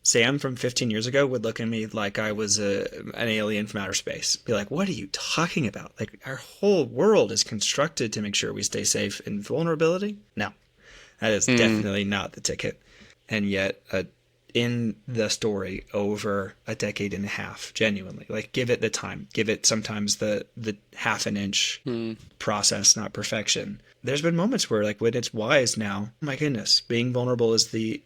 Sam from 15 years ago would look at me like I was an alien from outer space. Be like, what are you talking about? Like, our whole world is constructed to make sure we stay safe in vulnerability. No, that is definitely not the ticket. And yet, in the story over a decade and a half, genuinely, like, give it the time, give it sometimes the half an inch process, not perfection. There's been moments where, like, when it's wise now, oh my goodness, being vulnerable is the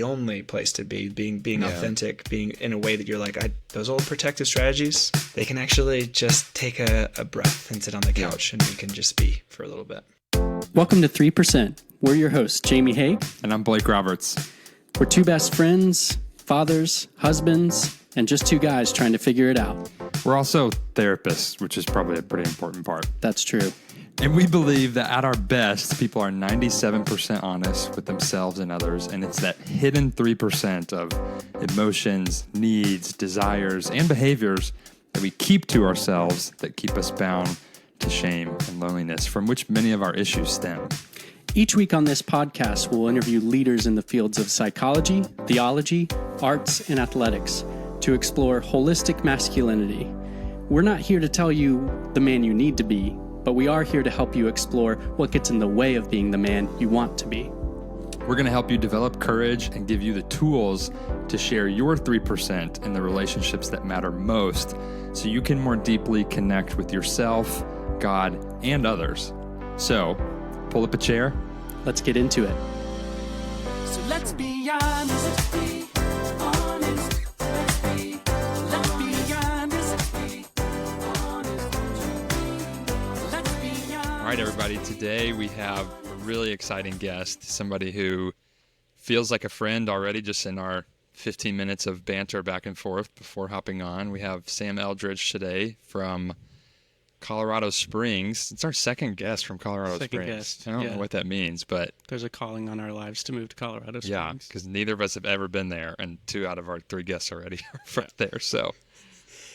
only place to be, being authentic, being in a way that you're like, those old protective strategies, they can actually just take a breath and sit on the couch and we can just be for a little bit. Welcome to 3%. We're your hosts, Jamie Haig. And I'm Blake Roberts. We're two best friends, fathers, husbands, and just two guys trying to figure it out. We're also therapists, which is probably a pretty important part. That's true. And we believe that at our best, people are 97% honest with themselves and others, and it's that hidden 3% of emotions, needs, desires, and behaviors that we keep to ourselves that keep us bound to shame and loneliness, from which many of our issues stem. Each week on this podcast, we'll interview leaders in the fields of psychology, theology, arts, and athletics to explore holistic masculinity. We're not here to tell you the man you need to be, but we are here to help you explore what gets in the way of being the man you want to be. We're going to help you develop courage and give you the tools to share your 3% in the relationships that matter most so you can more deeply connect with yourself, God, and others. So, pull up a chair. Let's get into it. So let's be honest. Let's be honest. Let's be honest. All right, everybody. Today we have a really exciting guest, somebody who feels like a friend already just in our 15 minutes of banter back and forth before hopping on. We have Sam Eldredge today from Colorado Springs. It's our second guest from Colorado Springs. Guest, I don't know what that means, but there's a calling on our lives to move to Colorado Springs. Yeah, because neither of us have ever been there, and 2 out of our 3 guests already are from there. So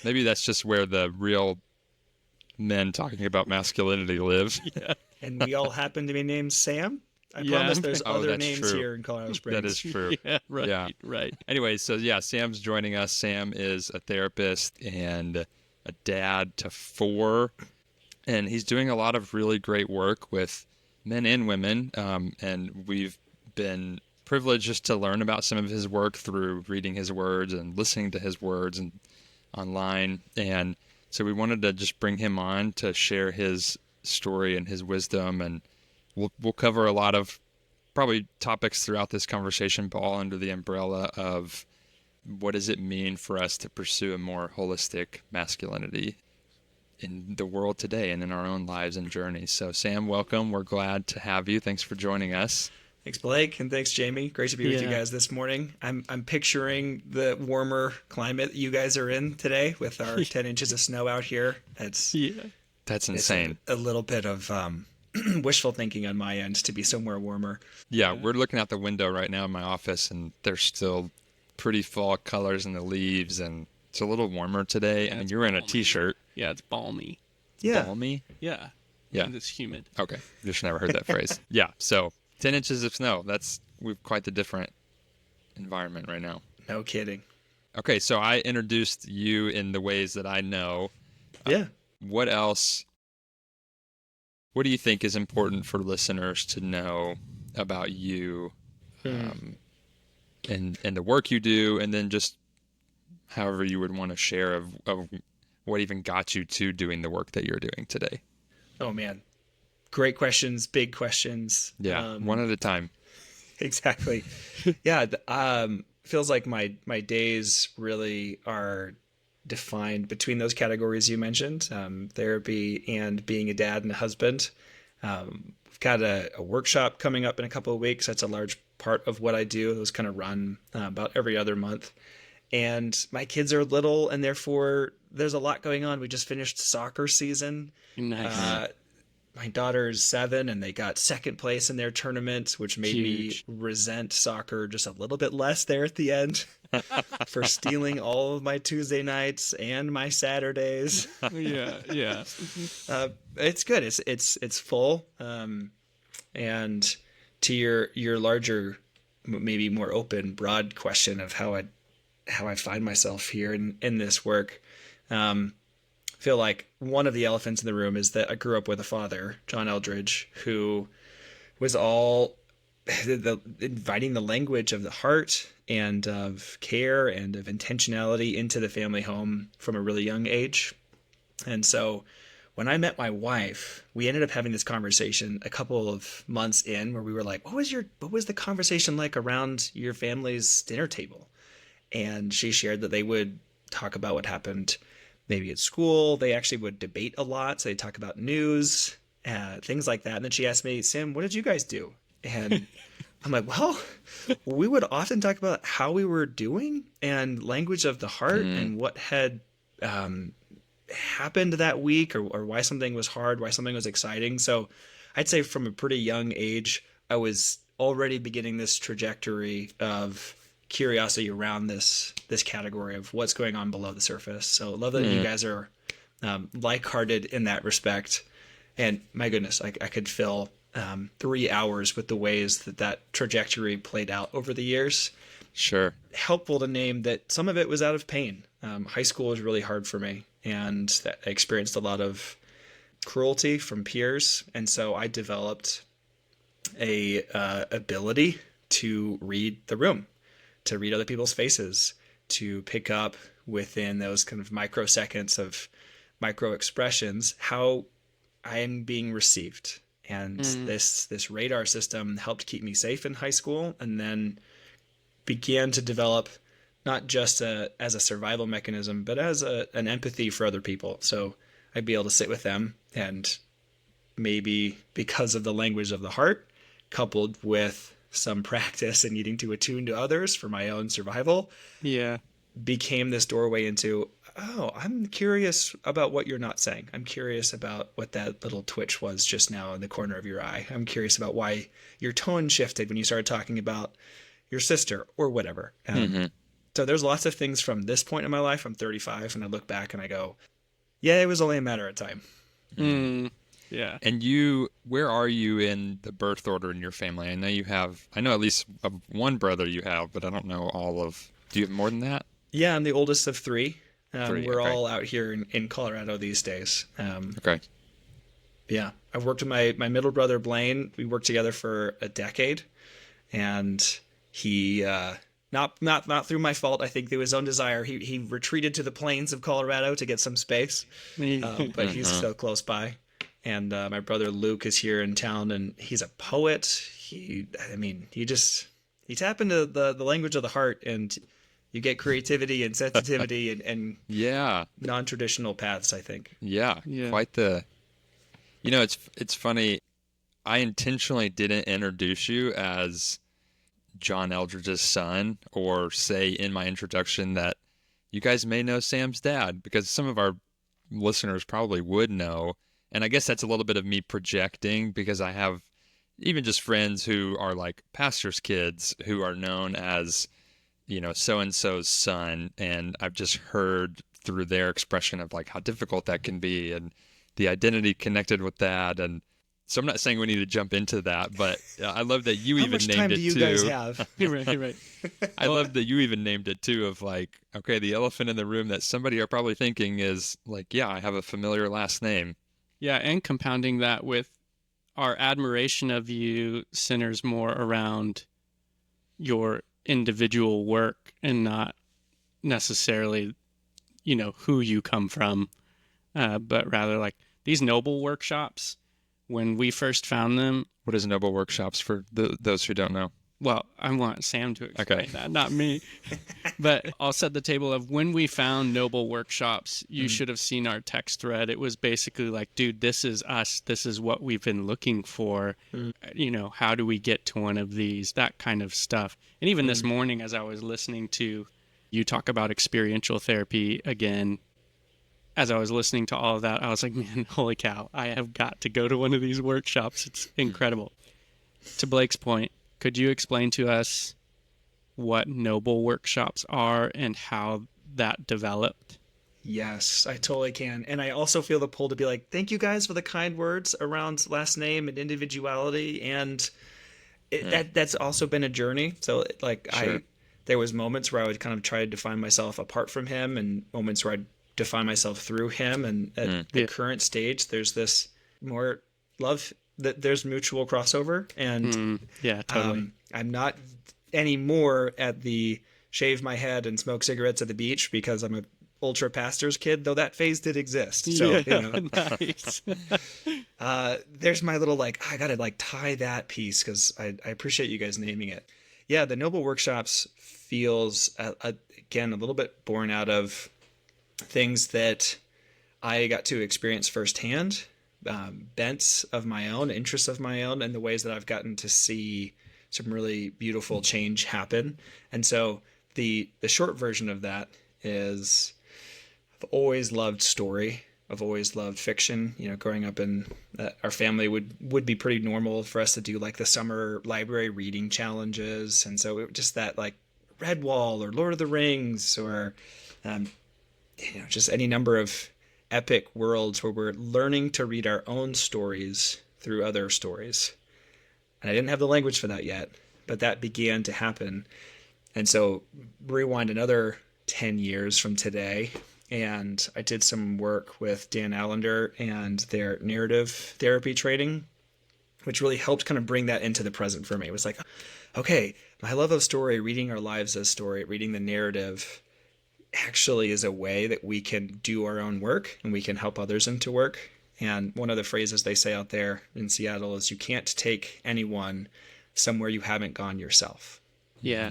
maybe that's just where the real men talking about masculinity live. Yeah. And we all happen to be named Sam. I promise there's other names true. Here in Colorado Springs. That is true. Right. Anyway, so Sam's joining us. Sam is a therapist and a dad to 4, and he's doing a lot of really great work with men and women, and we've been privileged just to learn about some of his work through reading his words and listening to his words and online, and so we wanted to just bring him on to share his story and his wisdom, and we'll cover a lot of probably topics throughout this conversation, but all under the umbrella of what does it mean for us to pursue a more holistic masculinity in the world today and in our own lives and journeys. So Sam, welcome. We're glad to have you. Thanks for joining us. Thanks, Blake, and thanks, Jamie. Great to be with you guys this morning. I'm picturing the warmer climate you guys are in today with our 10 inches of snow out here. That's insane. A little bit of wishful thinking on my end to be somewhere warmer. Yeah, we're looking out the window right now in my office, and there's still pretty fall colors in the leaves, and it's a little warmer today. And you're in a t-shirt. Yeah, it's balmy. Balmy? Yeah. Yeah. And it's humid. Okay. Just never heard that phrase. Yeah. So 10 inches of snow. We've quite the different environment right now. No kidding. Okay. So I introduced you in the ways that I know. Yeah. What else? What do you think is important for listeners to know about you? And the work you do, and then just however you would want to share of what even got you to doing the work that you're doing today. Oh, man. Great questions, big questions. Yeah, one at a time. Exactly. Yeah, feels like my days really are defined between those categories you mentioned, therapy and being a dad and a husband. We've got a workshop coming up in a couple of weeks. That's a large part of what I do. Those kind of run about every other month. And my kids are little, and therefore there's a lot going on. We just finished soccer season. Nice. My daughter's 7, and they got second place in their tournament, which made Huge. me resent soccer just a little bit less there at the end for stealing all of my Tuesday nights and my Saturdays. Yeah. It's good. It's full. And to your larger maybe more open, broad question of how I find myself here in this work. Feel like one of the elephants in the room is that I grew up with a father, John Eldredge, who was all inviting the language of the heart and of care and of intentionality into the family home from a really young age. And so when I met my wife, we ended up having this conversation a couple of months in where we were like, what was the conversation like around your family's dinner table? And she shared that they would talk about what happened maybe at school. They actually would debate a lot. So they talk about news, things like that. And then she asked me, Sam, what did you guys do? And I'm like, well, we would often talk about how we were doing and language of the heart and what had happened that week, or why something was hard, why something was exciting. So I'd say from a pretty young age, I was already beginning this trajectory of curiosity around this category of what's going on below the surface. So I love that you guys are like-hearted in that respect. And my goodness, I could fill 3 hours with the ways that trajectory played out over the years. Sure. Helpful to name that some of it was out of pain. High school was really hard for me, and that I experienced a lot of cruelty from peers. And so I developed a ability to read the room, to read other people's faces, to pick up within those kind of microseconds of micro expressions how I am being received. And this radar system helped keep me safe in high school, and then began to develop not just as a survival mechanism, but as an empathy for other people. So I'd be able to sit with them, and maybe because of the language of the heart, coupled with some practice and needing to attune to others for my own survival, became this doorway into, oh, I'm curious about what you're not saying. I'm curious about what that little twitch was just now in the corner of your eye. I'm curious about why your tone shifted when you started talking about your sister or whatever. So there's lots of things from this point in my life. I'm 35, and I look back and I go, yeah, it was only a matter of time. Yeah. And where are you in the birth order in your family? I know at least one brother you have, but I don't know do you have more than that? Yeah, I'm the oldest of three. We're okay. all out here in Colorado these days. Okay. Yeah, I've worked with my middle brother, Blaine. We worked together for a decade, and he, not through my fault, I think through his own desire, he retreated to the plains of Colorado to get some space, but he's so close by. And my brother Luke is here in town, and he's a poet. You tap into the language of the heart, and you get creativity and sensitivity and non-traditional paths, I think. Yeah. Quite the. It's funny. I intentionally didn't introduce you as John Eldredge's son, or say in my introduction that you guys may know Sam's dad, because some of our listeners probably would know. And I guess that's a little bit of me projecting, because I have even just friends who are like pastors' kids who are known as, so-and-so's son. And I've just heard through their expression of like how difficult that can be and the identity connected with that. And so I'm not saying we need to jump into that, but I love that you How even much named time it do you too. guys have? Right. I love that you even named it too, of like, okay, the elephant in the room that somebody are probably thinking is like, yeah, I have a familiar last name. Yeah, and compounding that with our admiration of you centers more around your individual work and not necessarily, who you come from, but rather like these Noble workshops. When we first found them. What is Noble Workshops for those who don't know? Well, I want Sam to explain that, not me. But I'll set the table of when we found Noble Workshops, you should have seen our text thread. It was basically like, dude, this is us. This is what we've been looking for. How do we get to one of these? That kind of stuff. And even this morning, as I was listening to you talk about experiential therapy again, as I was listening to all of that, I was like, man, holy cow, I have got to go to one of these workshops. It's incredible. To Blake's point, could you explain to us what Noble workshops are and how that developed? Yes, I totally can. And I also feel the pull to be like, thank you guys for the kind words around last name and individuality. And that's also been a journey. So like Sure. there was moments where I would kind of try to define myself apart from him, and moments where I'd define myself through him. And at the current stage, there's this more love that there's mutual crossover, and Yeah, totally. I'm not anymore at the shave my head and smoke cigarettes at the beach because I'm a ultra pastor's kid, though that phase did exist. So, Nice. there's my little, like, I gotta like tie that piece because I appreciate you guys naming it. Yeah, the Noble Workshops feels, again, a little bit born out of things that I got to experience firsthand, bents of my own, interests of my own, and the ways that I've gotten to see some really beautiful change happen. And so the short version of that is I've always loved story. I've always loved fiction. You know, growing up in our family would be pretty normal for us to do like the summer library reading challenges. And so it just that like Redwall or Lord of the Rings or, just any number of epic worlds where we're learning to read our own stories through other stories. And I didn't have the language for that yet, but that began to happen. And so rewind another 10 years from today, and I did some work with Dan Allender and their narrative therapy training, which really helped kind of bring that into the present for me. It was like, okay, my love of story, reading our lives as story, reading the narrative actually is a way that we can do our own work and we can help others into work. And one of the phrases they say out there in Seattle is you can't take anyone somewhere you haven't gone yourself, Yeah.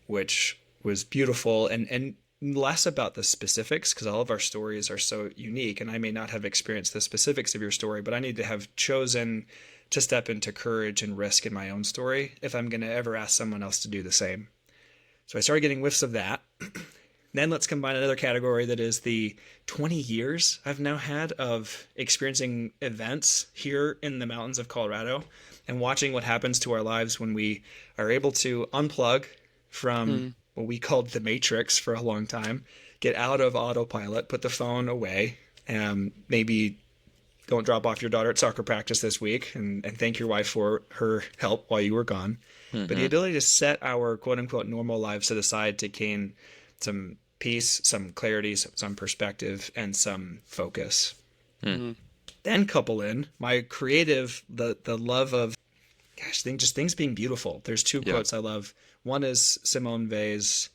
which was beautiful and less about the specifics because all of our stories are so unique. And I may not have experienced the specifics of your story, but I need to have chosen to step into courage and risk in my own story if I'm going to ever ask someone else to do the same. So I started getting whiffs of that. Then let's combine another category that is the 20 years I've now had of experiencing events here in the mountains of Colorado and watching what happens to our lives when we are able to unplug from what we called the Matrix for a long time, get out of autopilot, put the phone away, and maybe don't drop off your daughter at soccer practice this week and thank your wife for her help while you were gone. But the ability to set our quote unquote normal lives to the side to gain some peace, some clarity, some perspective, and some focus. Then couple in my creative, the love of, things being beautiful. There's two quotes I love. One is Simone Weil's,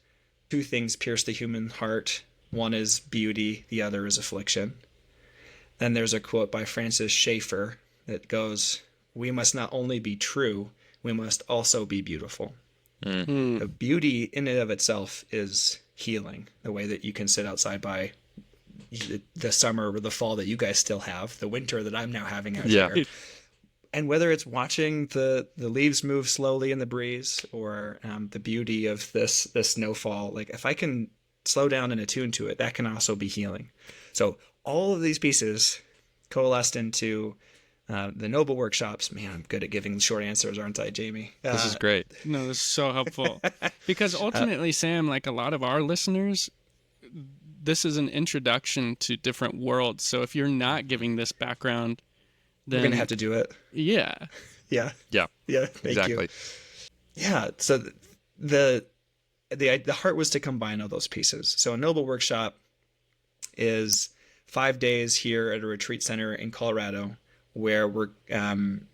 "Two things pierce the human heart. One is beauty, the other is affliction." Then there's a quote by Francis Schaeffer that goes, "We must not only be true, we must also be beautiful." The beauty in and of itself is healing. The way that you can sit outside by the summer or the fall that you guys still have, the winter that I'm now having out here. And whether it's watching the leaves move slowly in the breeze or the beauty of the snowfall, like if I can slow down and attune to it, that can also be healing. So all of these pieces coalesced into the Noble Workshops. Man, I'm good at giving short answers, aren't I, Jamie? This is great. No, this is so helpful. Because ultimately, Sam, like a lot of our listeners, this is an introduction to different worlds. So if you're not giving this background, then We're going to have to do it. Yeah. Yeah. Yeah. Yeah. Thank Exactly. you. Yeah. So the heart was to combine all those pieces. So a Noble Workshop is 5 days here at a retreat center in Colorado where we're going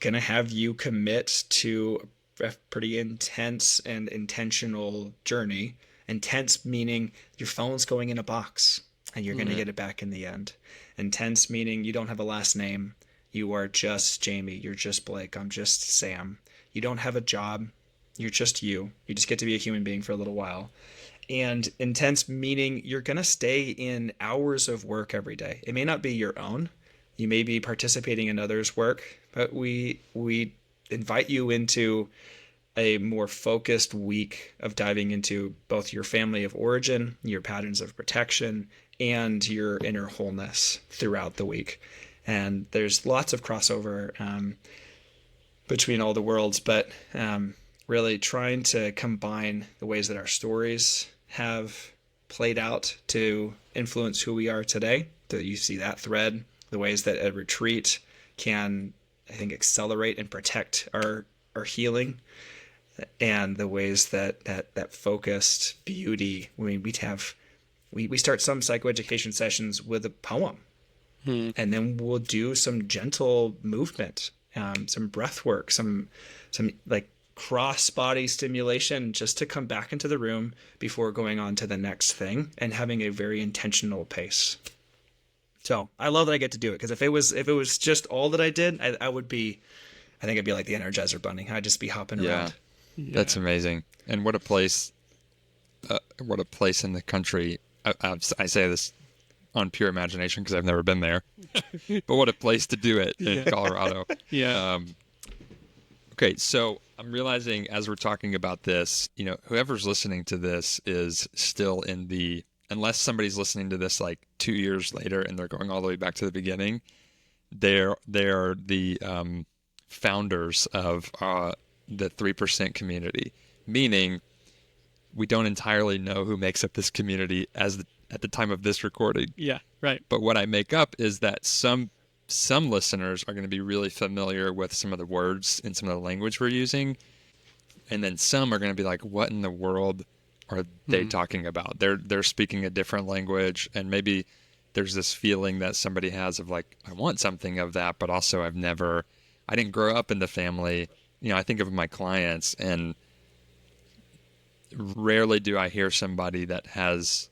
to have you commit to a pretty intense and intentional journey. Intense meaning your phone's going in a box and you're going to get it back in the end. Intense meaning you don't have a last name. You are just Jamie. You're just Blake. I'm just Sam. You don't have a job. You're just you. You just get to be a human being for a little while. And intense meaning you're going to stay in hours of work every day. It may not be your own. You may be participating in others' work, but we invite you into a more focused week of diving into both your family of origin, your patterns of protection, and your inner wholeness throughout the week. And there's lots of crossover between all the worlds, but really trying to combine the ways that our stories have played out to influence who we are today. So you see that thread, the ways that a retreat can, I think, accelerate and protect our are healing, and the ways that focused beauty. I mean, we start some psychoeducation sessions with a poem, and then we'll do some gentle movement, some breath work, some like cross body stimulation, just to come back into the room before going on to the next thing, and having a very intentional pace. So I love that I get to do it, because if it was just all that I did, I think I'd be like the Energizer Bunny. I'd just be hopping around. Yeah, that's amazing. And what a place in the country. I say this on pure imagination because I've never been there, but what a place to do it in Colorado. Yeah. Okay, so I'm realizing as we're talking about this, whoever's listening to this is still unless somebody's listening to this like 2 years later and they're going all the way back to the beginning, they're the founders of the 3% community, meaning we don't entirely know who makes up this community at the time of this recording. Yeah, right. But what I make up is that some listeners are going to be really familiar with some of the words and some of the language we're using, and then some are going to be like, what in the world are they talking about? They're speaking a different language, and maybe there's this feeling that somebody has of like, I want something of that, but also I didn't grow up in the family. I think of my clients, and rarely do I hear somebody that has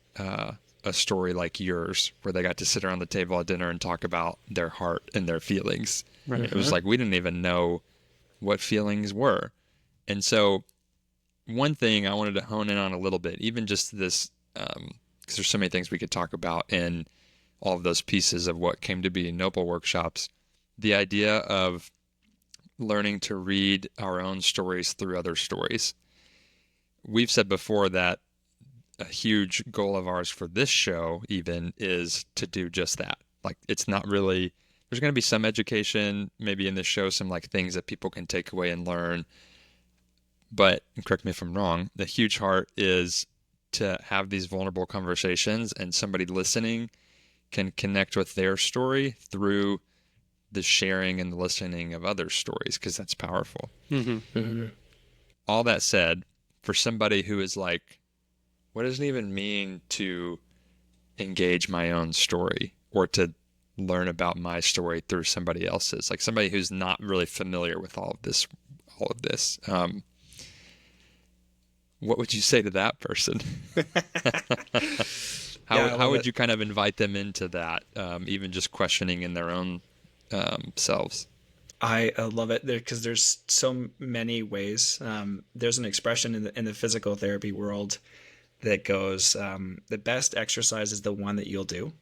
a story like yours, where they got to sit around the table at dinner and talk about their heart and their feelings. Right. It was like we didn't even know what feelings were. And so one thing I wanted to hone in on a little bit, even just this, because there's so many things we could talk about in all of those pieces of what came to be Noble workshops, the idea of learning to read our own stories through other stories. We've said before that a huge goal of ours for this show even is to do just that. Like, it's not really, there's going to be some education, maybe in this show, some like things that people can take away and learn. But, and correct me if I'm wrong, the huge heart is to have these vulnerable conversations, and somebody listening can connect with their story through the sharing and the listening of other stories, because that's powerful. Mm-hmm. Mm-hmm. All that said, for somebody who is like, what does it even mean to engage my own story, or to learn about my story through somebody else's? Like somebody who's not really familiar with all of this. What would you say to that person? How would you kind of invite them into that, even just questioning in their own selves? I love it because there's so many ways. There's an expression in the physical therapy world that goes, the best exercise is the one that you'll do.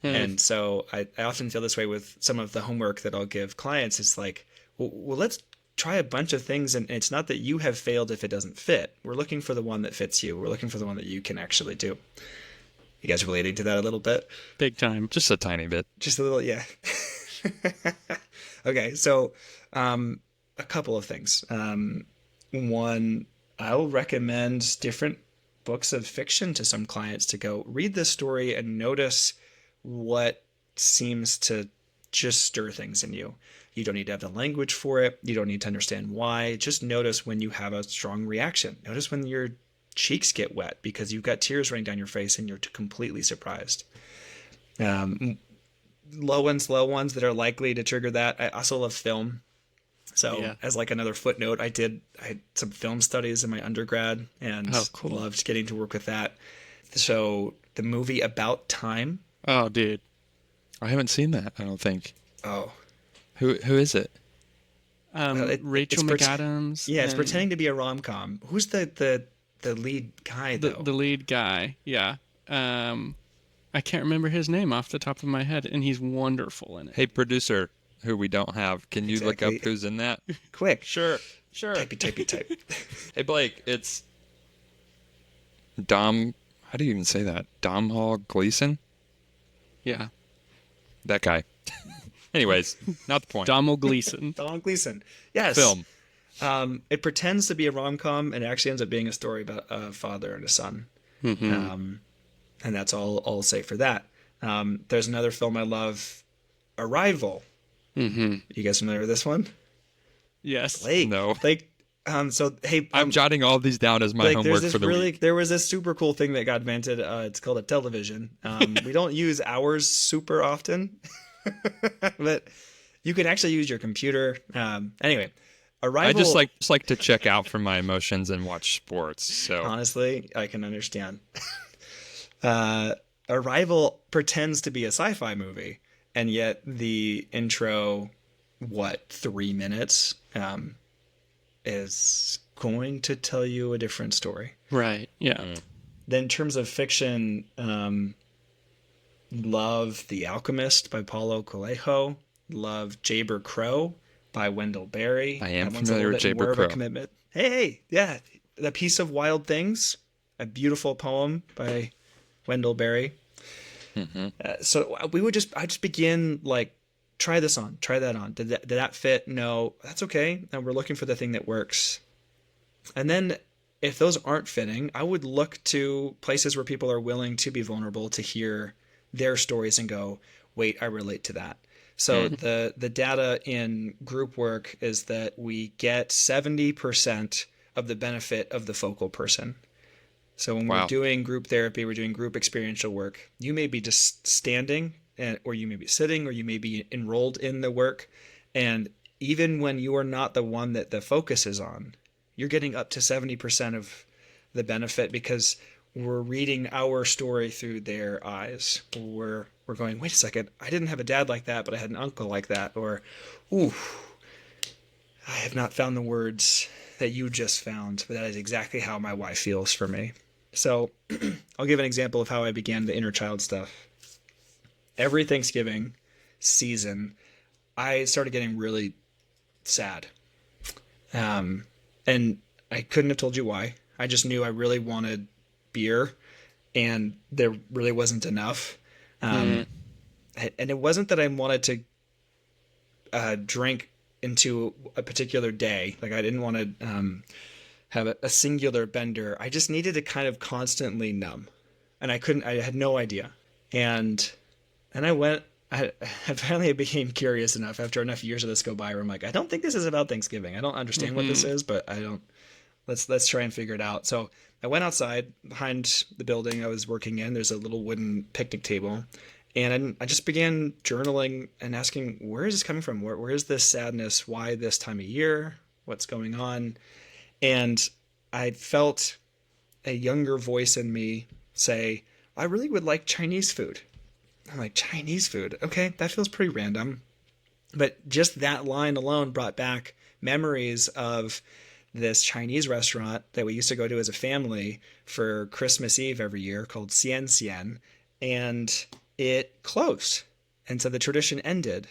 And so I often feel this way with some of the homework that I'll give clients. It's like, well, let's try a bunch of things. And it's not that you have failed if it doesn't fit. We're looking for the one that fits you. We're looking for the one that you can actually do. You guys relating to that a little bit? Big time. Just a tiny bit. Just a little, yeah. Okay, so a couple of things. One, I'll recommend different books of fiction to some clients to go read this story and notice what seems to just stir things in you. You don't need to have the language for it. You don't need to understand why. Just notice when you have a strong reaction. Notice when your cheeks get wet because you've got tears running down your face and you're completely surprised. Low ones that are likely to trigger that. I also love film. So as like another footnote, I had some film studies in my undergrad and loved getting to work with that. So the movie About Time. Oh, dude. I haven't seen that, I don't think. Oh. Who is it? Rachel McAdams. It's pretending to be a rom-com. Who's the lead guy, though? The lead guy, yeah. I can't remember his name off the top of my head, and he's wonderful in it. Hey, producer, who we don't have, can you look up who's in that? Quick. Sure. Type. Hey, Blake, it's Dom, how do you even say that? Domhnall Gleeson? Yeah. That guy. Anyways, not the point. Domhnall Gleeson. Domhnall Gleeson. Yes. Film. It pretends to be a rom-com, and it actually ends up being a story about a father and a son. Mm-hmm. And that's all I'll say for that. There's another film I love, Arrival. Mm-hmm. You guys familiar with this one? Yes. Blake, No. Blake. So hey, I'm jotting all these down as my Blake, homework for the week. there was this super cool thing that got invented. It's called a television. We don't use ours super often, but you can actually use your computer. Anyway, I Arrival. just like to check out from my emotions and watch sports. So Honestly, I can understand. Arrival pretends to be a sci-fi movie, and yet the intro, 3 minutes, is going to tell you a different story. Right. Yeah. Then in terms of fiction, love The Alchemist by Paulo Coelho, love Jayber Crow by Wendell Berry. I am That one's familiar a with little bit more Jayber of a Crow. commitment. Hey, yeah, The Piece of Wild Things, a beautiful poem by Wendell Berry. So I just begin like, try this on, try that on. Did that fit? No, that's okay. And we're looking for the thing that works. And then if those aren't fitting, I would look to places where people are willing to be vulnerable, to hear their stories and go, wait, I relate to that. So the data in group work is that we get 70% of the benefit of the focal person. So when we're doing group therapy, we're doing group experiential work, you may be just standing, or you may be sitting, or you may be enrolled in the work. And even when you are not the one that the focus is on, you're getting up to 70% of the benefit, because we're reading our story through their eyes. We're going, wait a second, I didn't have a dad like that, but I had an uncle like that. Or, ooh, I have not found the words that you just found, but that is exactly how my wife feels for me. So I'll give an example of how I began the inner child stuff. Every Thanksgiving season, I started getting really sad. And I couldn't have told you why. I just knew I really wanted beer, and there really wasn't enough. And it wasn't that I wanted to drink into a particular day. Like, I didn't want to have a singular bender. I just needed to kind of constantly numb, and I had no idea. And I finally became curious enough after enough years of this go by where I'm like, I don't think this is about Thanksgiving. I don't understand what this is, but let's try and figure it out. So I went outside behind the building I was working in. There's a little wooden picnic table, and I just began journaling and asking, where is this coming from? Where is this sadness? Why this time of year? What's going on? And I felt a younger voice in me say, I really would like Chinese food. I'm like, Chinese food? Okay, that feels pretty random. But just that line alone brought back memories of this Chinese restaurant that we used to go to as a family for Christmas Eve every year, called Xian Xian, and it closed. And so the tradition ended.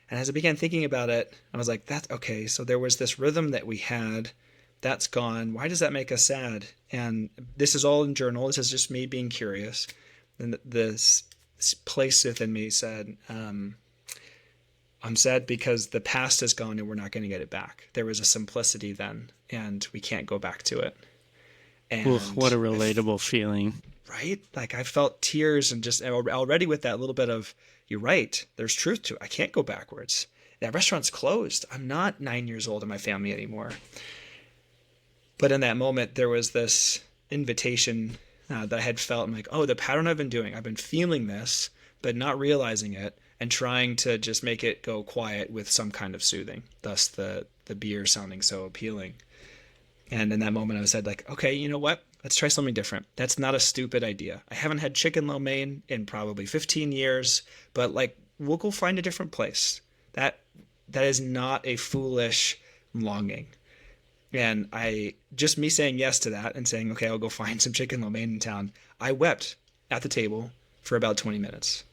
And as I began thinking about it, I was like, that's okay. So there was this rhythm that we had. That's gone. Why does that make us sad? And this is all in journal. This is just me being curious. And this place within me said, I'm sad because the past is gone and we're not going to get it back. There was a simplicity then, and we can't go back to it. And Oof, what a relatable feeling. Right? Like, I felt tears, and just already with that little bit of, you're right, there's truth to it. I can't go backwards. That restaurant's closed. I'm not 9 years old in my family anymore. But in that moment, there was this invitation that I had felt. I'm like, oh, the pattern I've been doing, I've been feeling this, but not realizing it, and trying to just make it go quiet with some kind of soothing. Thus the beer sounding so appealing. And in that moment, I said, like, okay, you know what? Let's try something different. That's not a stupid idea. I haven't had chicken lo mein in probably 15 years, but like, we'll go find a different place. That is not a foolish longing. And just me saying yes to that and saying, okay, I'll go find some chicken lo mein in town, I wept at the table for about 20 minutes.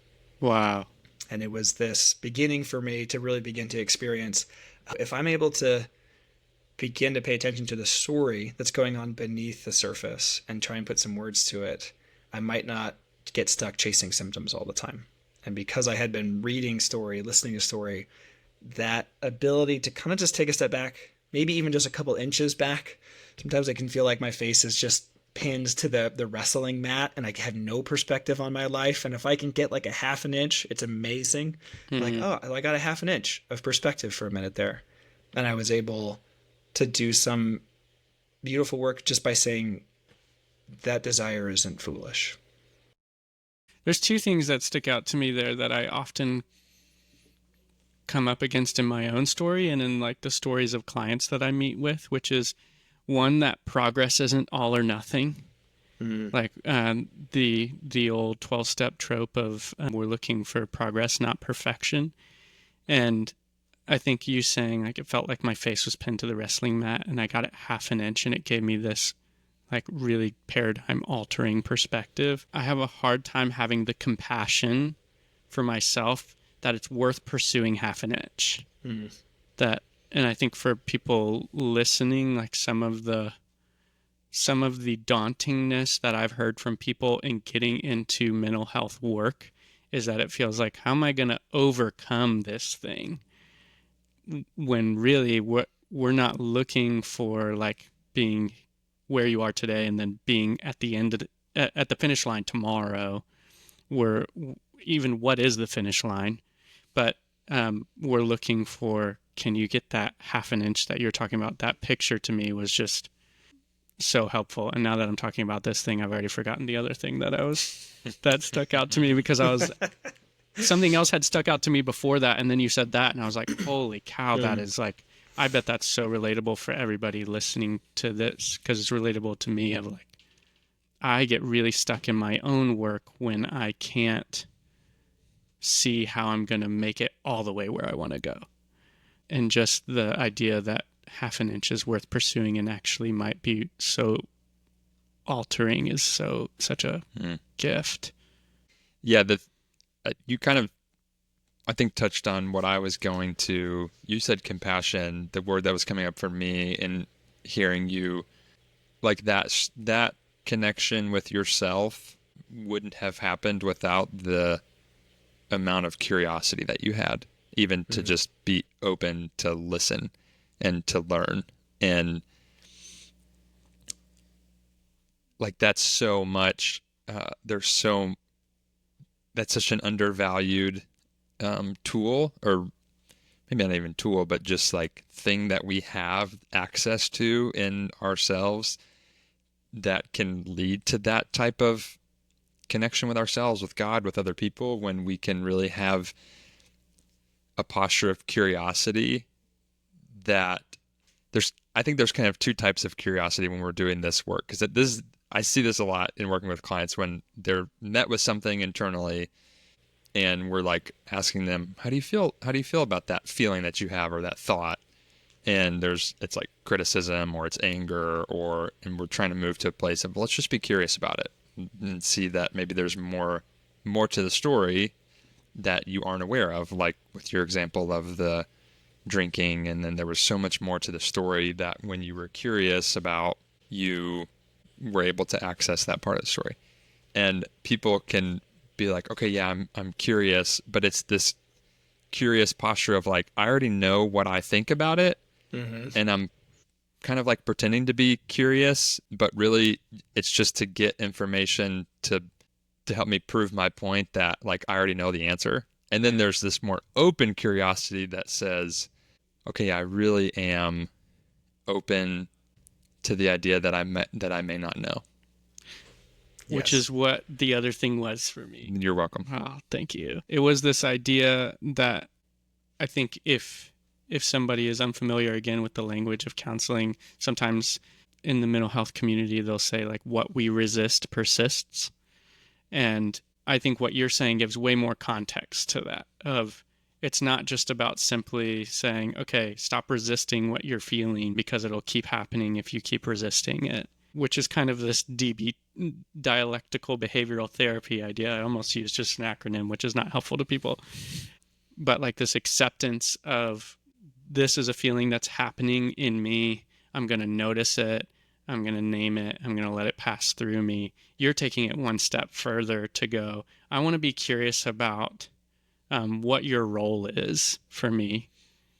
Wow. And it was this beginning for me to really begin to experience, if I'm able to begin to pay attention to the story that's going on beneath the surface and try and put some words to it, I might not get stuck chasing symptoms all the time. And because I had been reading story, listening to story, that ability to kind of just take a step back, maybe even just a couple inches back. Sometimes I can feel like my face is just pinned to the wrestling mat, and I have no perspective on my life. And if I can get like a half an inch, it's amazing. Like, oh, I got a half an inch of perspective for a minute there. And I was able to do some beautiful work just by saying that desire isn't foolish. There's two things that stick out to me there that I often come up against in my own story and in like the stories of clients that I meet with, which is one, that progress isn't all or nothing. Like the old 12-step trope of we're looking for progress, not perfection. And I think you saying like it felt like my face was pinned to the wrestling mat and I got it half an inch and it gave me this like really paradigm altering perspective. I have a hard time having the compassion for myself that it's worth pursuing half an inch. That, and I think for people listening, like some of the dauntingness that I've heard from people in getting into mental health work is that it feels like, how am I going to overcome this thing? When really we're not looking for like being where you are today and then being at the end of at the finish line tomorrow. We're even, what is the finish line? But we're looking for, can you get that half an inch that you're talking about? That picture to me was just so helpful. And now that I'm talking about this thing, I've already forgotten the other thing that stuck out to me, because something else had stuck out to me before that. And then you said that and I was like, holy cow, that is like, I bet that's so relatable for everybody listening to this, because it's relatable to me of like, I get really stuck in my own work when I can't see how I'm going to make it all the way where I want to go. And just the idea that half an inch is worth pursuing and actually might be so altering is such a gift. Yeah, you kind of, I think, touched on what I was going to. You said compassion, the word that was coming up for me, and hearing you, like that connection with yourself wouldn't have happened without the amount of curiosity that you had, even to just be open to listen and to learn. And like, that's so much, that's such an undervalued tool, or maybe not even tool, but just like thing that we have access to in ourselves that can lead to that type of connection with ourselves, with God, with other people, when we can really have a posture of curiosity. That I think there's kind of two types of curiosity when we're doing this work, because I see this a lot in working with clients when they're met with something internally and we're like asking them, how do you feel about that feeling that you have or that thought? And it's like criticism or it's anger, and we're trying to move to a place of, let's just be curious about it and see that maybe there's more to the story that you aren't aware of, like with your example of the drinking. And then there was so much more to the story that when you were curious about, you were able to access that part of the story. And people can be like, okay, yeah, I'm curious, but it's this curious posture of like, I already know what I think about it, and I'm kind of like pretending to be curious, but really it's just to get information to help me prove my point that like I already know the answer. And then there's this more open curiosity that says, okay, I really am open to the idea that I may not know. Which Yes. is what the other thing was for me. You're welcome. Oh, thank you. It was this idea that I think if somebody is unfamiliar again with the language of counseling, sometimes in the mental health community, they'll say like, what we resist persists. And I think what you're saying gives way more context to that, of it's not just about simply saying, okay, stop resisting what you're feeling because it'll keep happening if you keep resisting it, which is kind of this DB, dialectical behavioral therapy idea. I almost use just an acronym, which is not helpful to people. But like this acceptance of, this is a feeling that's happening in me. I'm going to notice it. I'm going to name it. I'm going to let it pass through me. You're taking it one step further to go, I want to be curious about what your role is for me.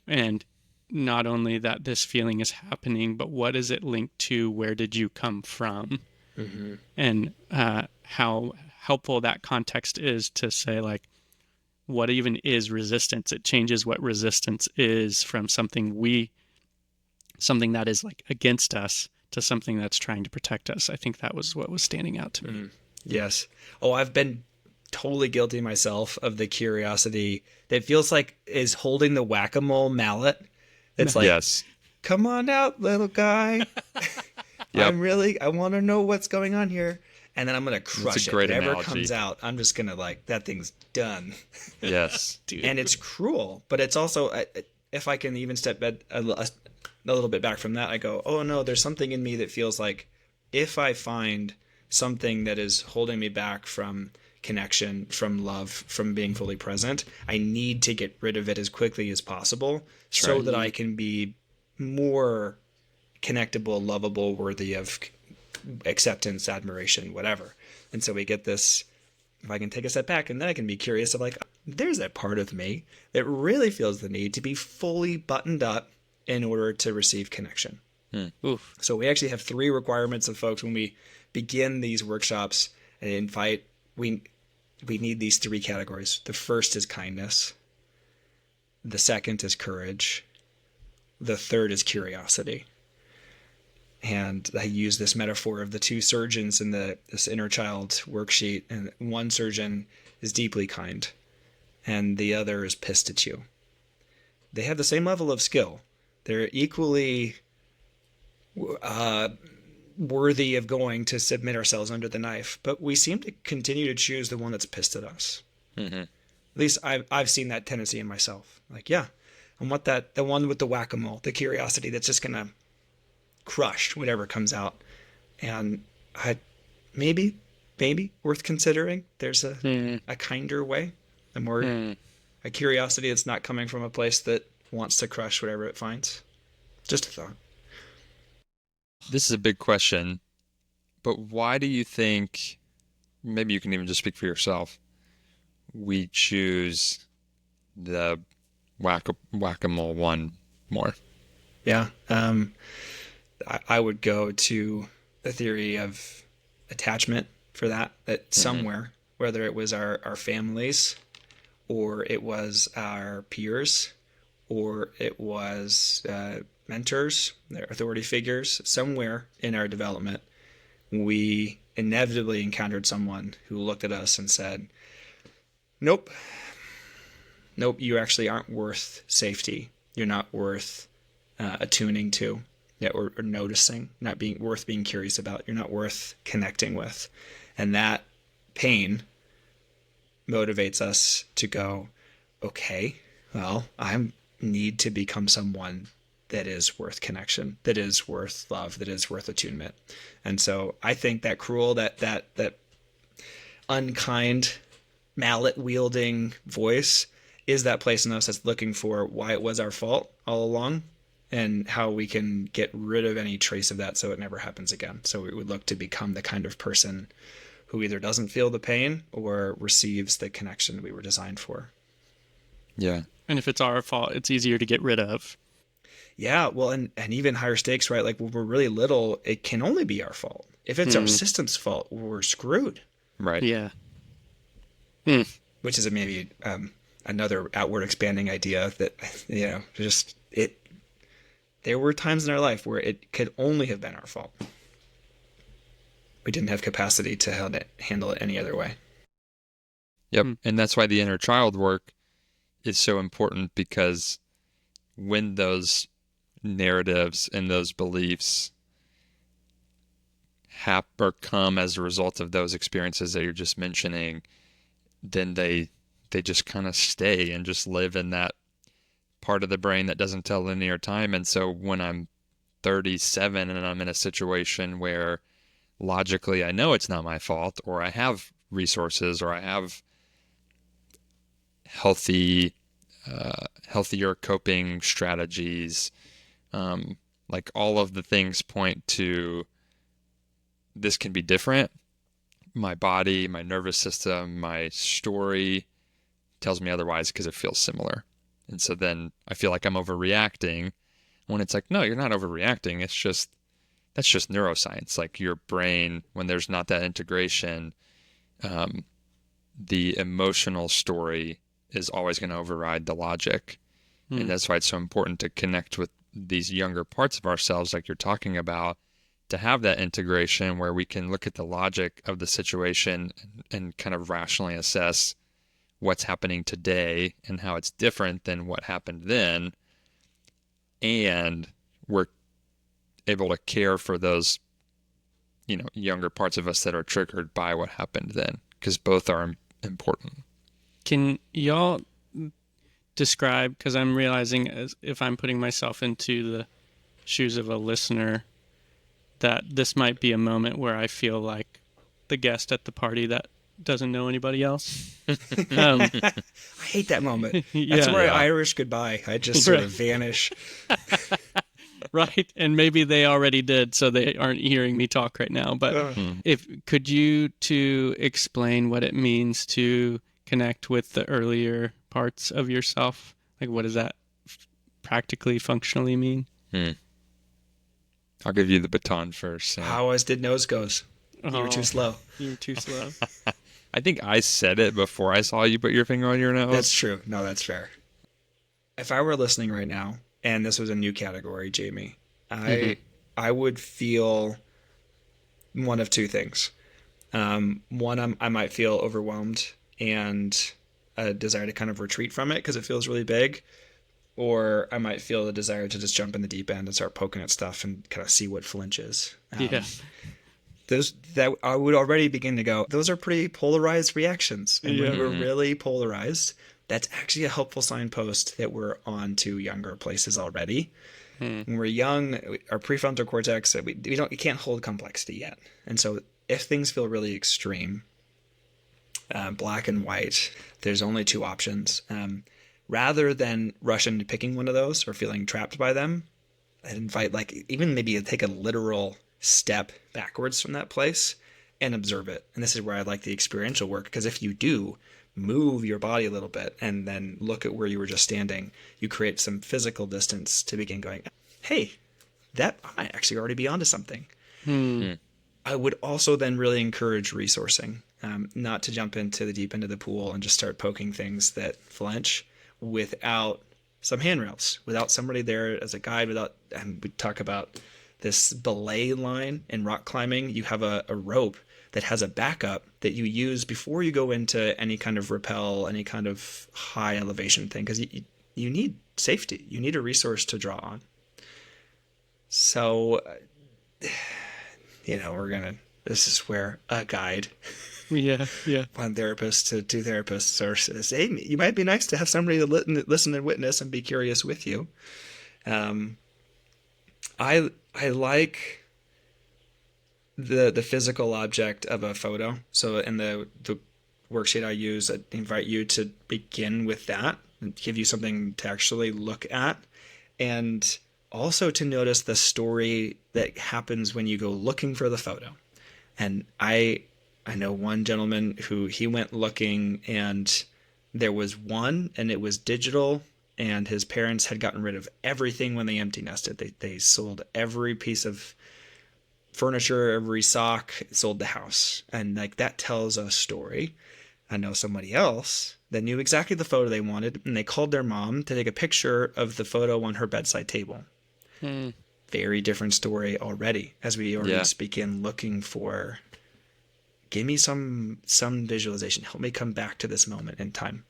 And not only that this feeling is happening, but what is it linked to? Where did you come from? And how helpful that context is to say, like, what even is resistance? It changes what resistance is from something we something that is like against us to something that's trying to protect us. I think that was what was standing out to me. Yes. Oh, I've been totally guilty myself of the curiosity that feels like is holding the whack-a-mole mallet. It's like, Yes. come on out, little guy. Yep. I want to know what's going on here. And then I'm going to crush a it. great Whatever analogy. comes out, I'm just going to that thing's done. Yes. Dude. And it's cruel, but it's also, if I can even step a little bit back from that, I go, oh no, there's something in me that feels like if I find something that is holding me back from connection, from love, from being fully present, I need to get rid of it as quickly as possible so that I can be more connectable, lovable, worthy of acceptance, admiration, whatever. And so we get this, if I can take a step back and then I can be curious of like, there's a part of me that really feels the need to be fully buttoned up in order to receive connection. Oof. So we actually have 3 requirements of folks when we begin these workshops and invite, we need these 3 categories. The first is kindness. The second is courage. The third is curiosity. And I use this metaphor of the 2 surgeons in this inner child worksheet. And one surgeon is deeply kind, and the other is pissed at you. They have the same level of skill. They're equally worthy of going to submit ourselves under the knife, but we seem to continue to choose the one that's pissed at us. Mm-hmm. At least I've seen that tendency in myself. Like, yeah, I want the one with the whack-a-mole, the curiosity that's just gonna crush whatever comes out. And maybe worth considering. There's a kinder way, a curiosity that's not coming from a place that wants to crush whatever it finds. Just a thought. This is a big question, but why do you think, maybe you can even just speak for yourself, we choose the whack-a-mole one more? Yeah. I would go to the theory of attachment for that somewhere, whether it was our families or it was our peers or it was mentors, their authority figures, somewhere in our development, we inevitably encountered someone who looked at us and said, nope, you actually aren't worth safety. You're not worth attuning to, or noticing, not being worth being curious about. You're not worth connecting with. And that pain motivates us to go, okay, well, I need to become someone that is worth connection, that is worth love, that is worth attunement. And so I think that cruel, that unkind, mallet-wielding voice is that place in us that's looking for why it was our fault all along and how we can get rid of any trace of that so it never happens again. So we would look to become the kind of person who either doesn't feel the pain or receives the connection we were designed for. Yeah. And if it's our fault, it's easier to get rid of. Yeah, well, and even higher stakes, right? Like when we're really little, it can only be our fault. If it's our system's fault, we're screwed. Right. Yeah. Which is maybe another outward expanding idea that, there were times in our life where it could only have been our fault. We didn't have capacity to handle it any other way. Yep. And that's why the inner child work is so important, because when those narratives and those beliefs or come as a result of those experiences that you're just mentioning, then they just kind of stay and just live in that part of the brain that doesn't tell linear time. And so when I'm 37 and I'm in a situation where logically I know it's not my fault, or I have resources, or I have healthier coping strategies, like all of the things point to this can be different. My body, my nervous system, my story tells me otherwise because it feels similar. And so then I feel like I'm overreacting when it's like, no, you're not overreacting. That's just neuroscience. Like your brain, when there's not that integration, the emotional story is always going to override the logic. And that's why it's so important to connect with these younger parts of ourselves, like you're talking about, to have that integration where we can look at the logic of the situation and kind of rationally assess what's happening today and how it's different than what happened then. And we're able to care for those, younger parts of us that are triggered by what happened then, because both are important. Can y'all describe, because I'm realizing as if I'm putting myself into the shoes of a listener, that this might be a moment where I feel like the guest at the party that doesn't know anybody else. I hate that moment. That's where I Irish goodbye. I just sort of vanish. Right. And maybe they already did, so they aren't hearing me talk right now. But could you two explain what it means to connect with the earlier parts of yourself? Like, what does that practically, functionally mean? I'll give you the baton first. So. How as did nose goes. You were too slow. You were too slow. I think I said it before I saw you put your finger on your nose. That's true. No, that's fair. If I were listening right now, and this was a new category, Jamie, I would feel one of two things. One, I might feel overwhelmed and a desire to kind of retreat from it because it feels really big. Or I might feel the desire to just jump in the deep end and start poking at stuff and kind of see what flinches. Those that I would already begin to go, those are pretty polarized reactions. And when we're really polarized, that's actually a helpful signpost that we're on to younger places already. When we're young, our prefrontal cortex, we can't hold complexity yet. And so if things feel really extreme, black and white, there's only two options. Rather than rush into picking one of those or feeling trapped by them, I'd invite even maybe take a literal step backwards from that place and observe it. And this is where I like the experiential work, because if you do move your body a little bit and then look at where you were just standing, you create some physical distance to begin going, hey, that might actually already be onto something. I would also then really encourage resourcing, not to jump into the deep end of the pool and just start poking things that flinch without some handrails, without somebody there as a guide, and we talk about this belay line in rock climbing. You have a rope that has a backup that you use before you go into any kind of rappel, any kind of high elevation thing, because you need safety. You need a resource to draw on. So, this is where a guide, one therapist to two therapists, or say, hey, you might be nice to have somebody to listen and witness and be curious with you. I like the physical object of a photo. So in the worksheet I use, I invite you to begin with that and give you something to actually look at, and also to notice the story that happens when you go looking for the photo. And I know one gentleman who he went looking, and there was one, and it was digital, and his parents had gotten rid of everything when they empty nested. They sold every piece of furniture, every sock, sold the house. And that tells a story. I know somebody else that knew exactly the photo they wanted, and they called their mom to take a picture of the photo on her bedside table. Very different story already, as we already begin looking for, give me some visualization, help me come back to this moment in time.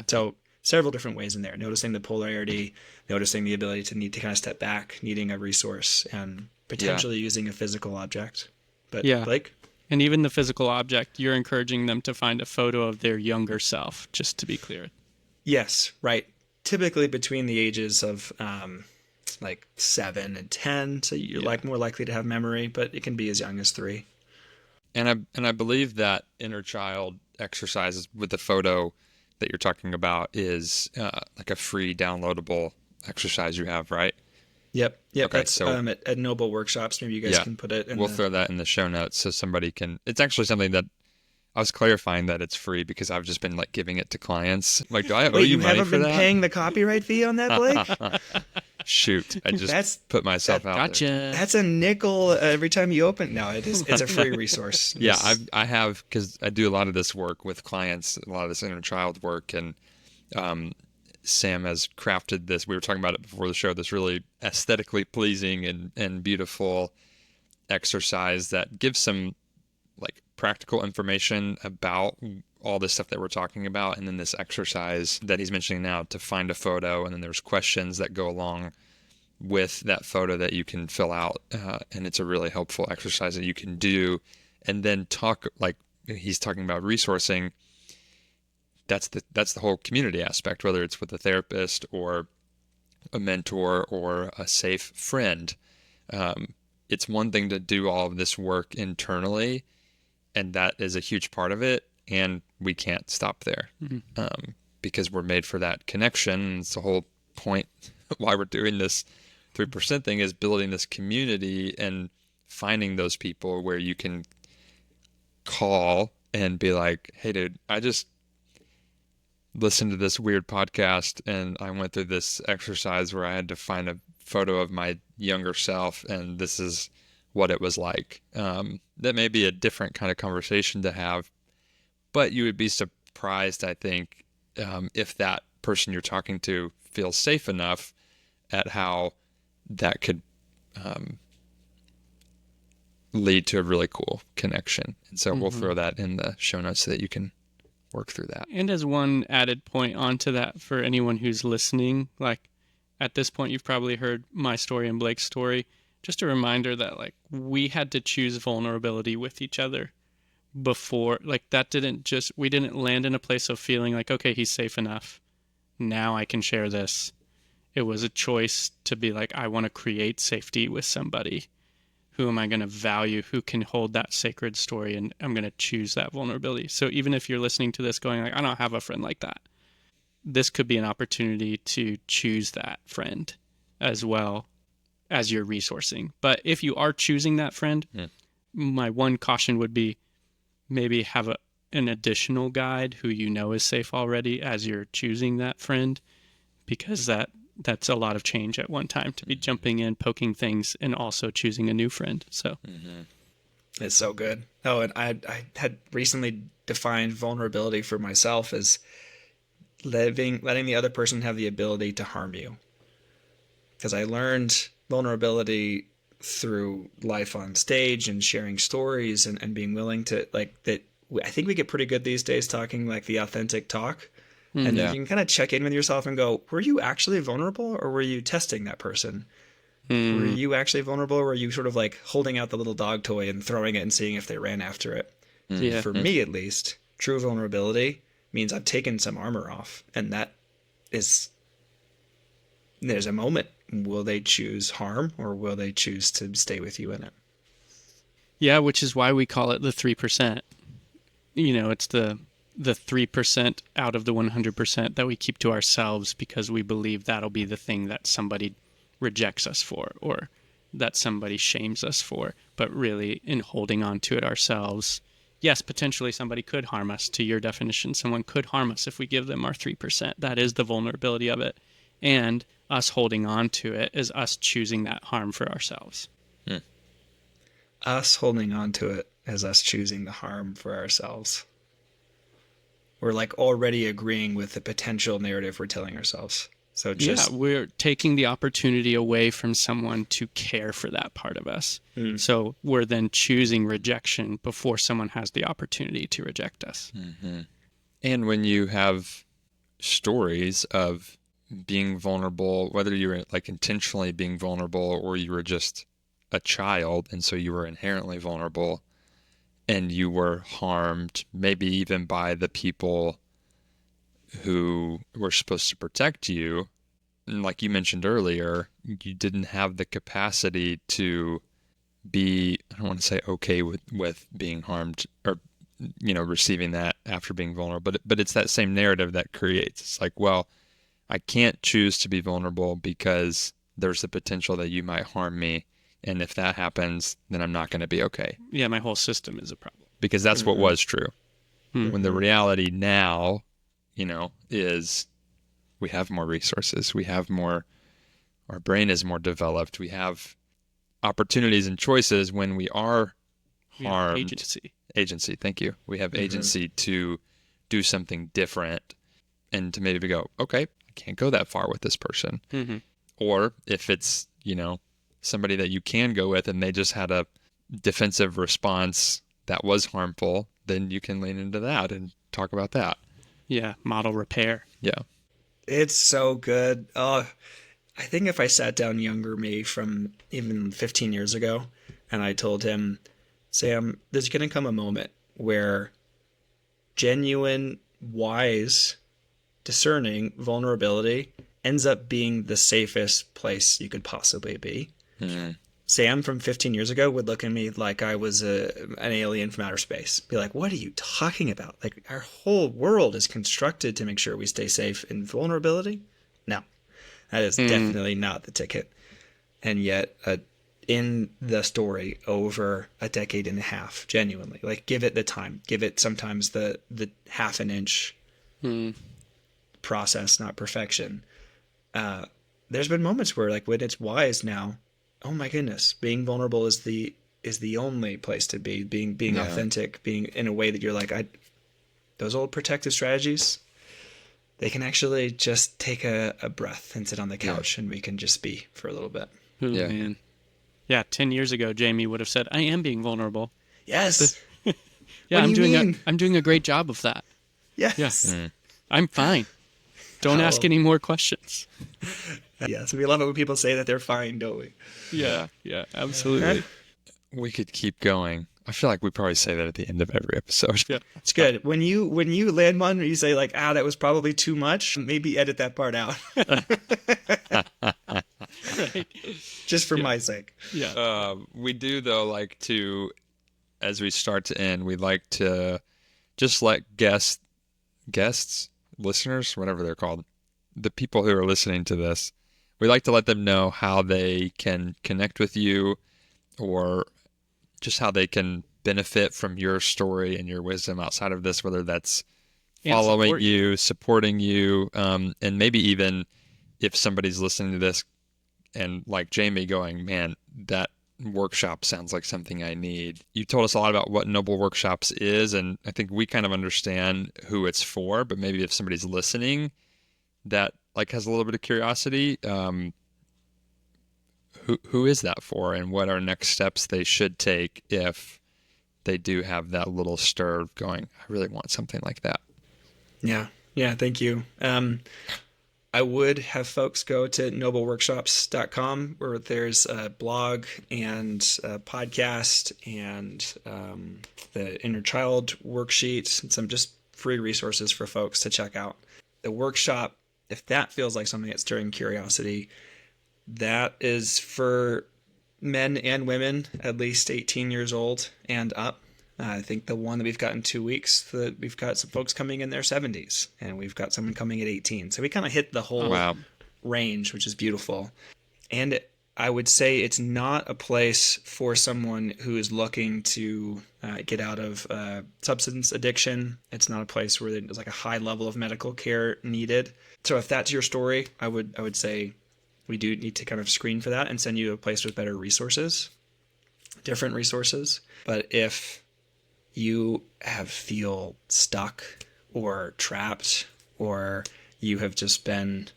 So several different ways in there, noticing the polarity, noticing the ability to need to kind of step back, needing a resource, and potentially using a physical object. But Blake? And even the physical object, you're encouraging them to find a photo of their younger self, just to be clear. Yes, right. Typically between the ages of 7 and 10, so you're more likely to have memory, but it can be as young as 3. And I believe that inner child exercises with the photo that you're talking about is like a free downloadable exercise you have, right? Yep. Okay, that's so at Noble Workshops. Maybe you guys can put it in. We'll throw that in the show notes so somebody can. It's actually something that I was clarifying that it's free because I've just been giving it to clients. Do I owe you money for that? You haven't been paying the copyright fee on that, Blake? Shoot, I just put myself out there. That's a nickel every time you open. No, it's a free resource. Yeah, I have, because I do a lot of this work with clients, a lot of this inner child work, and Sam has crafted this. We were talking about it before the show, this really aesthetically pleasing and beautiful exercise that gives some like practical information about all this stuff that we're talking about. And then this exercise that he's mentioning now to find a photo. And then there's questions that go along with that photo that you can fill out. And it's a really helpful exercise that you can do. And then talk, like he's talking about resourcing. That's the whole community aspect, whether it's with a therapist or a mentor or a safe friend. It's one thing to do all of this work internally, and that is a huge part of it. And we can't stop there because we're made for that connection. It's the whole point why we're doing this 3% thing, is building this community and finding those people where you can call and be like, hey, dude, I just listened to this weird podcast and I went through this exercise where I had to find a photo of my younger self, and this is what it was like. That may be a different kind of conversation to have, but you would be surprised, I think, if that person you're talking to feels safe enough at how that could lead to a really cool connection. And so we'll throw that in the show notes so that you can work through that. And as one added point onto that for anyone who's listening, like at this point, you've probably heard my story and Blake's story. Just a reminder that like we had to choose vulnerability with each other before, like that we didn't land in a place of feeling like, okay, he's safe enough. Now I can share this. It was a choice to be like, I want to create safety with somebody. Who am I going to value? Who can hold that sacred story? And I'm going to choose that vulnerability. So even if you're listening to this going like, I don't have a friend like that, this could be an opportunity to choose that friend as well as you're resourcing. But if you are choosing that friend, my one caution would be maybe have an additional guide who you know is safe already as you're choosing that friend, because that's a lot of change at one time to be jumping in, poking things, and also choosing a new friend. So It's so good. Oh, and I had recently defined vulnerability for myself as letting the other person have the ability to harm you. Because I learned vulnerability through life on stage and sharing stories and being willing to, like, that. I think we get pretty good these days talking like the authentic talk. And then you can kind of check in with yourself and go, were you actually vulnerable, or were you testing that person? Were you actually vulnerable, or were you sort of like holding out the little dog toy and throwing it and seeing if they ran after it? Yeah. For me, at least, true vulnerability means I've taken some armor off. And there's a moment. Will they choose harm, or will they choose to stay with you in it? Yeah, which is why we call it the 3%. You know, it's the 3% out of the 100% that we keep to ourselves because we believe that'll be the thing that somebody rejects us for or that somebody shames us for. But really, in holding on to it ourselves, yes, potentially somebody could harm us. To your definition, someone could harm us if we give them our 3%. That is the vulnerability of it. And us holding on to it is us choosing that harm for ourselves. Us holding on to it is us choosing the harm for ourselves. We're like already agreeing with the potential narrative we're telling ourselves. So we're taking the opportunity away from someone to care for that part of us. So we're then choosing rejection before someone has the opportunity to reject us. And when you have stories of being vulnerable, whether you're like intentionally being vulnerable or you were just a child and so you were inherently vulnerable, and you were harmed, maybe even by the people who were supposed to protect you. And like you mentioned earlier, you didn't have the capacity to be, I don't want to say okay with being harmed or, you know, receiving that after being vulnerable. But it's that same narrative that creates. It's like, well, I can't choose to be vulnerable because there's the potential that you might harm me. And if that happens, then I'm not going to be okay. Yeah, my whole system is a problem. Because that's what was true. When the reality now, you know, is we have more resources. We have more, our brain is more developed. We have opportunities and choices when we are harmed. Agency, thank you. We have agency to do something different and to maybe go, okay, I can't go that far with this person. Or if it's, somebody that you can go with and they just had a defensive response that was harmful, then you can lean into that and talk about that. Yeah, model repair. Yeah. It's so good. I think if I sat down younger me from even 15 years ago and I told him, Sam, there's going to come a moment where genuine, wise, discerning vulnerability ends up being the safest place you could possibly be. Sam from 15 years ago would look at me like I was an alien from outer space. Be like, what are you talking about? Like, our whole world is constructed to make sure we stay safe in vulnerability. No, that is definitely not the ticket. And yet, in the story over a decade and a half, genuinely, like, give it the time, give it sometimes the half an inch process, not perfection. There's been moments where, like, when it's wise now, oh my goodness, being vulnerable is the only place to be. Being authentic, being in a way that you're like, those old protective strategies, they can actually just take a breath and sit on the couch and we can just be for a little bit. Oh, man. Yeah, 10 years ago, Jamie would have said, I am being vulnerable. Yes. Yeah, What do you mean? I'm doing a great job of that. Yes. I'm fine. Don't ask any more questions. Yes, we love it when people say that they're fine, don't we? Yeah, absolutely. We could keep going. I feel like we probably say that at the end of every episode. Yeah. It's good. When you land one where you say like, that was probably too much, maybe edit that part out. Right. Just for my sake. Yeah. We do, though, like to, as we start to end, we like to just let guests, listeners, whatever they're called, the people who are listening to this, we like to let them know how they can connect with you or just how they can benefit from your story and your wisdom outside of this, whether that's following you, supporting you, and maybe even if somebody's listening to this and like Jamie going, man, that workshop sounds like something I need. You told us a lot about what Noble Workshops is, and I think we kind of understand who it's for, but maybe if somebody's listening that like has a little bit of curiosity, who is that for, and what are next steps they should take if they do have that little stir of going, I really want something like that? Yeah, thank you. I would have folks go to nobleworkshops.com where there's a blog and a podcast and the inner child worksheets and some just free resources for folks to check out. The workshop, if that feels like something that's stirring curiosity, that is for men and women at least 18 years old and up. I think the one that we've got in 2 weeks, that we've got some folks coming in their 70s, and we've got someone coming at 18. So we kind of hit the whole range, which is beautiful. And I would say it's not a place for someone who is looking to get out of substance addiction. It's not a place where there's like a high level of medical care needed. So if that's your story, I would say we do need to kind of screen for that and send you to a place with better resources, different resources. But if you feel stuck or trapped, or you have just been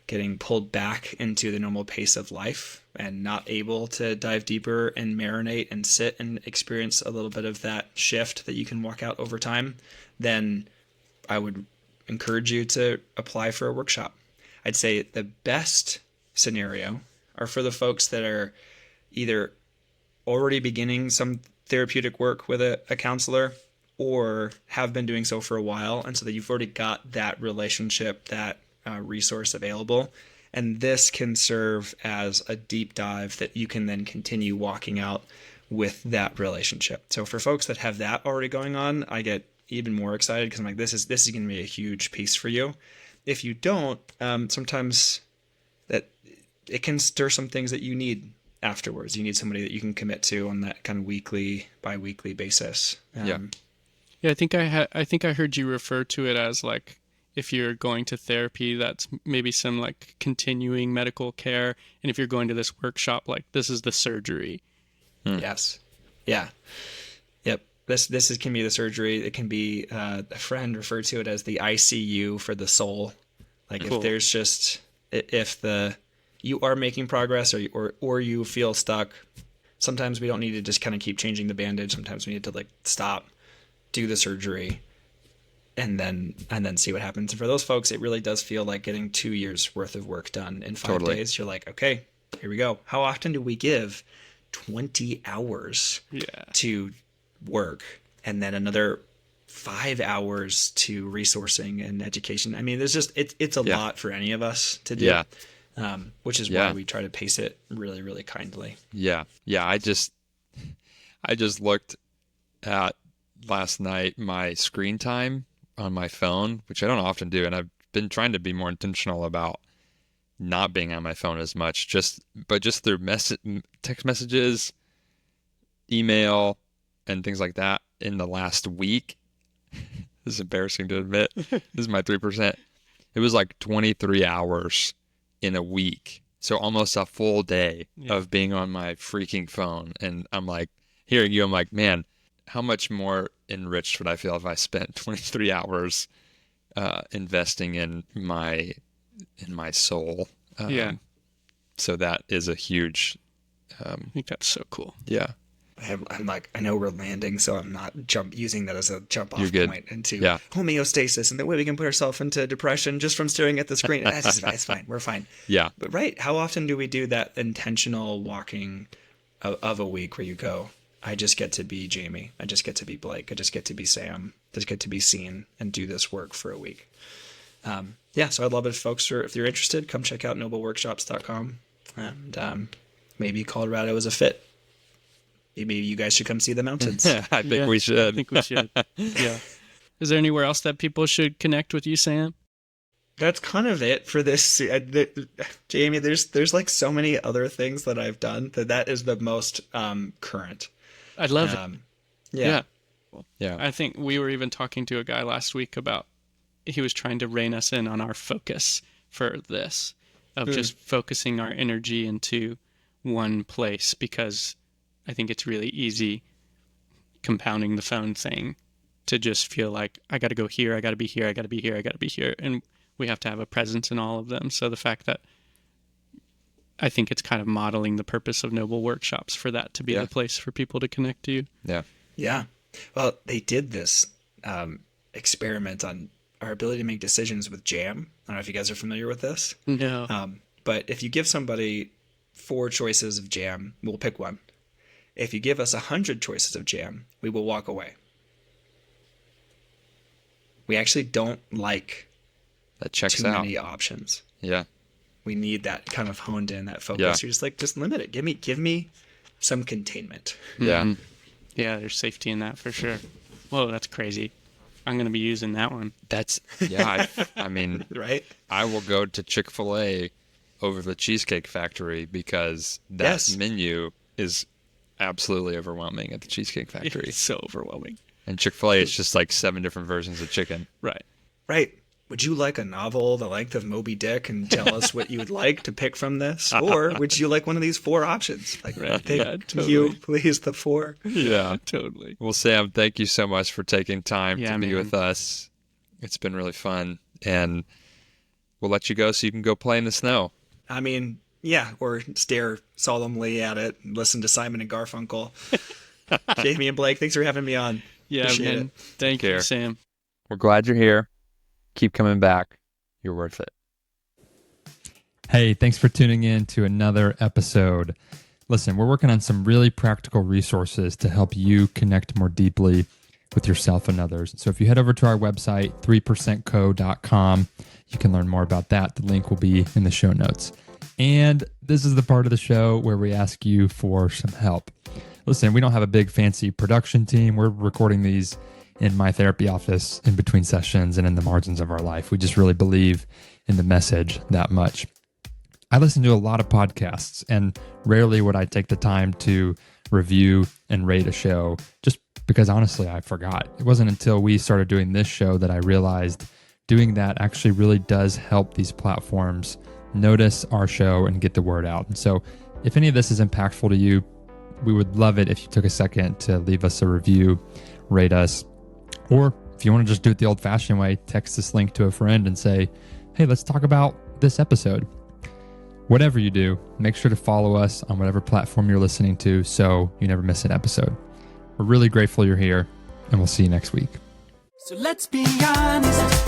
getting pulled back into the normal pace of life and not able to dive deeper and marinate and sit and experience a little bit of that shift that you can walk out over time, then I would encourage you to apply for a workshop. I'd say the best scenario are for the folks that are either already beginning some therapeutic work with a counselor or have been doing so for a while, and so that you've already got that relationship, that resource available, and this can serve as a deep dive that you can then continue walking out with that relationship. So for folks that have that already going on, I get even more excited because I'm like, this is going to be a huge piece for you. If you don't, sometimes that it can stir some things that you need afterwards. You need somebody that you can commit to on that kind of weekly, bi-weekly basis. Yeah, I think I heard you refer to it as like, if you're going to therapy, that's maybe some like continuing medical care, and if you're going to this workshop, like this is the surgery. Yes. Yeah. Yep. This can be the surgery. It can be a friend referred to it as the ICU for the soul. Like Cool. if there's just, if you are making progress or you feel stuck, sometimes we don't need to just kind of keep changing the bandage. Sometimes we need to like stop, do the surgery, and then see what happens. And for those folks, it really does feel like getting 2 years worth of work done in 5 Totally. days. You're like, okay, here we go. How often do we give 20 hours to work and then another 5 hours to resourcing and education? I mean, there's just, it's a lot for any of us to do. Yeah. Which is why we try to pace it really, really kindly. Yeah. I just looked at last night my screen time on my phone, which I don't often do, and I've been trying to be more intentional about not being on my phone as much, but just through text messages, email, and things like that in the last week. This is embarrassing to admit. This is my 3%. It was like 23 hours in a week. So almost a full day of being on my freaking phone. And I'm like, hearing you, I'm like, man, how much more enriched would I feel if I spent 23 hours investing in my soul? So that is a huge. I think that's so cool. Yeah. I'm like, I know we're landing, so I'm not using that as a jump off good. point into Yeah. homeostasis and the way we can put ourselves into depression just from staring at the screen. It's fine. We're fine. Yeah. But right, how often do we do that intentional walking of a week where you go, I just get to be Jamie. I just get to be Blake. I just get to be Sam. I just get to be seen and do this work for a week. So I'd love it if folks if you're interested, come check out nobleworkshops.com. And maybe Colorado is a fit. Maybe you guys should come see the mountains. I think we should. I think we should. Yeah. Is there anywhere else that people should connect with you, Sam? That's kind of it for this. Jamie, there's like so many other things that I've done that is the most current. I love it. Yeah. Yeah. I think we were even talking to a guy last week about, he was trying to rein us in on our focus for this, of just focusing our energy into one place, because I think it's really easy, compounding the phone thing, to just feel like I got to go here, I got to be here, I got to be here, I got to be here. And we have to have a presence in all of them. So the fact that I think it's kind of modeling the purpose of Noble Workshops for that to be the place for people to connect to you. Yeah. Yeah. Well, they did this experiment on our ability to make decisions with jam. I don't know if you guys are familiar with this. No. But if you give somebody 4 choices of jam, we'll pick one. If you give us 100 choices of jam, we will walk away. We actually don't like That checks too out. many options. Yeah. We need that kind of honed in, that focus. Yeah. You're just like, just limit it. Give me some containment. Yeah. Yeah, there's safety in that for sure. Whoa, that's crazy. I'm going to be using that one. I mean, Right? I will go to Chick-fil-A over the Cheesecake Factory because that menu is absolutely overwhelming at the Cheesecake Factory. It's so overwhelming. And Chick-fil-A is just like 7 different versions of chicken. Right. Right. Would you like a novel the length of Moby Dick and tell us what you would like to pick from this? Or would you like one of these 4 options? Like, pick you, please, the 4. Yeah. Totally. Well, Sam, thank you so much for taking time to be man. with us. It's been really fun. And we'll let you go so you can go play in the snow. I mean, yeah, or stare solemnly at it and listen to Simon and Garfunkel. Jamie and Blake, thanks for having me on. Yeah, Appreciate man. it. Thank you, care. Sam. We're glad you're here. Keep coming back. You're worth it. Hey, thanks for tuning in to another episode. Listen, we're working on some really practical resources to help you connect more deeply with yourself and others. So if you head over to our website, 3percentco.com, you can learn more about that. The link will be in the show notes. And this is the part of the show where we ask you for some help. Listen, we don't have a big fancy production team. We're recording these in my therapy office in between sessions and in the margins of our life. We just really believe in the message that much. I listen to a lot of podcasts, and rarely would I take the time to review and rate a show, just because honestly, I forgot. It wasn't until we started doing this show that I realized doing that actually really does help these platforms notice our show and get the word out. And so if any of this is impactful to you, we would love it if you took a second to leave us a review, rate us, or if you want to just do it the old-fashioned way, text this link to a friend and say, hey, let's talk about this episode. Whatever you do, make sure to follow us on whatever platform you're listening to so you never miss an episode. We're really grateful you're here, and we'll see you next week. So let's be honest.